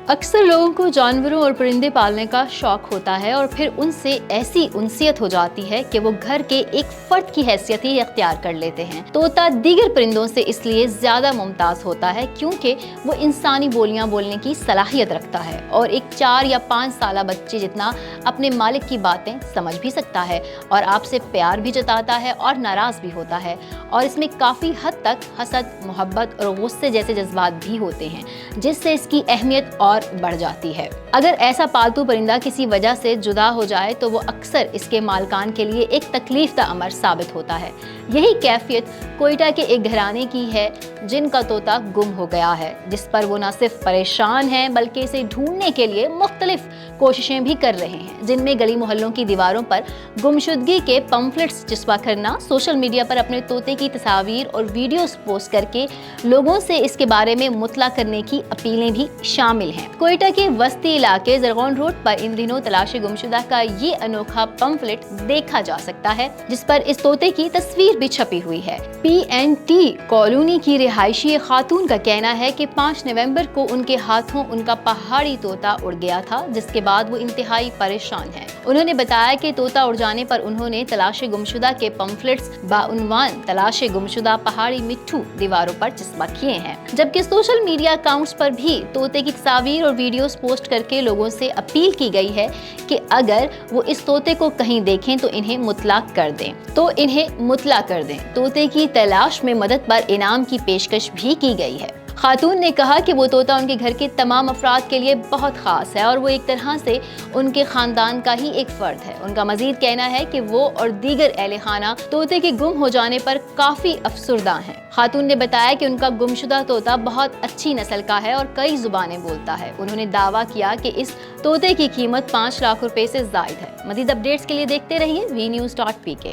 अक्सर लोगों को जानवरों और परिंदे पालने का शौक होता है और फिर उनसे ऐसी उनसियत हो जाती है कि वो घर के एक फर्द की हैसियत ही अख्तियार कर लेते हैं। तोता दीगर परिंदों से इसलिए ज्यादा मुमताज होता है क्योंकि वो इंसानी बोलियां बोलने की सलाहियत रखता है और एक 4 या 5 साल बच्चे जितना अपने मालिक की बातें समझ भी सकता है और आपसे प्यार भी जताता है और नाराज भी होता है, और इसमें काफी हद तक हसद, मोहब्बत और गुस्से जैसे जज्बात भी होते हैं, जिससे इसकी अहमियत और बढ़ जाती है। अगर ऐसा पालतू परिंदा किसी वजह से जुदा हो जाए तो वो अक्सर इसके मालकान के लिए एक तकलीफ दा अमर साबित होता है। यही कैफियत कोयटा के एक घराने की है जिनका तोता गुम हो गया है, जिस पर वो न सिर्फ परेशान हैं बल्कि इसे ढूंढने के लिए मुख्तलिफ कोशिशें भी कर रहे हैं, जिनमें गली मोहल्लों की दीवारों पर गुमशुदगी के पम्फलेट्स चिपका करना, सोशल मीडिया पर अपने तोते की तस्वीर और वीडियोस पोस्ट करके लोगों से इसके बारे में मुतला करने की अपीलें भी शामिल हैं। कोयटा के वस्ती इलाके जरगौन रोड पर इन दिनों तलाशी गुमशुदा का ये अनोखा पम्फलेट देखा जा सकता है, जिस पर इस तोते की तस्वीर भी छपी हुई है। PNT कॉलोनी की रिहायशी खातून का कहना है कि 5 नवंबर को उनके हाथों उनका पहाड़ी तोता उड़ गया था, जिसके बाद वो इंतहाई परेशान हैं। उन्होंने बताया कि तोता उड़ जाने पर उन्होंने तलाशी गुमशुदा के पम्फलेट्स बाउनवान तलाशी गुमशुदा पहाड़ी मिट्ठू दीवारों पर चिपका किए हैं, जबकि सोशल मीडिया अकाउंट्स पर भी तोते की तस्वीर और वीडियोस पोस्ट करके लोगों से अपील की गई है कि अगर वो इस तोते को कहीं देखें तो इन्हें मुतला कर दें। तोते की तलाश में मदद पर इनाम की पेशकश भी की गई है। खातून ने कहा कि वो तोता उनके घर के तमाम अफराद के लिए बहुत खास है और वो एक तरह से उनके खानदान का ही एक फर्द है। उनका मजीद कहना है कि वो और दीगर अहले खाना तोते के गुम हो जाने पर काफी अफसुर्दा हैं। खातून ने बताया कि उनका गुमशुदा तोता बहुत अच्छी नस्ल का है और कई जुबानें बोलता है। उन्होंने दावा किया कि इस तोते की कीमत 5 लाख रुपए से जायद है। मजीद अपडेट्स के लिए देखते रहिए VNews.pk।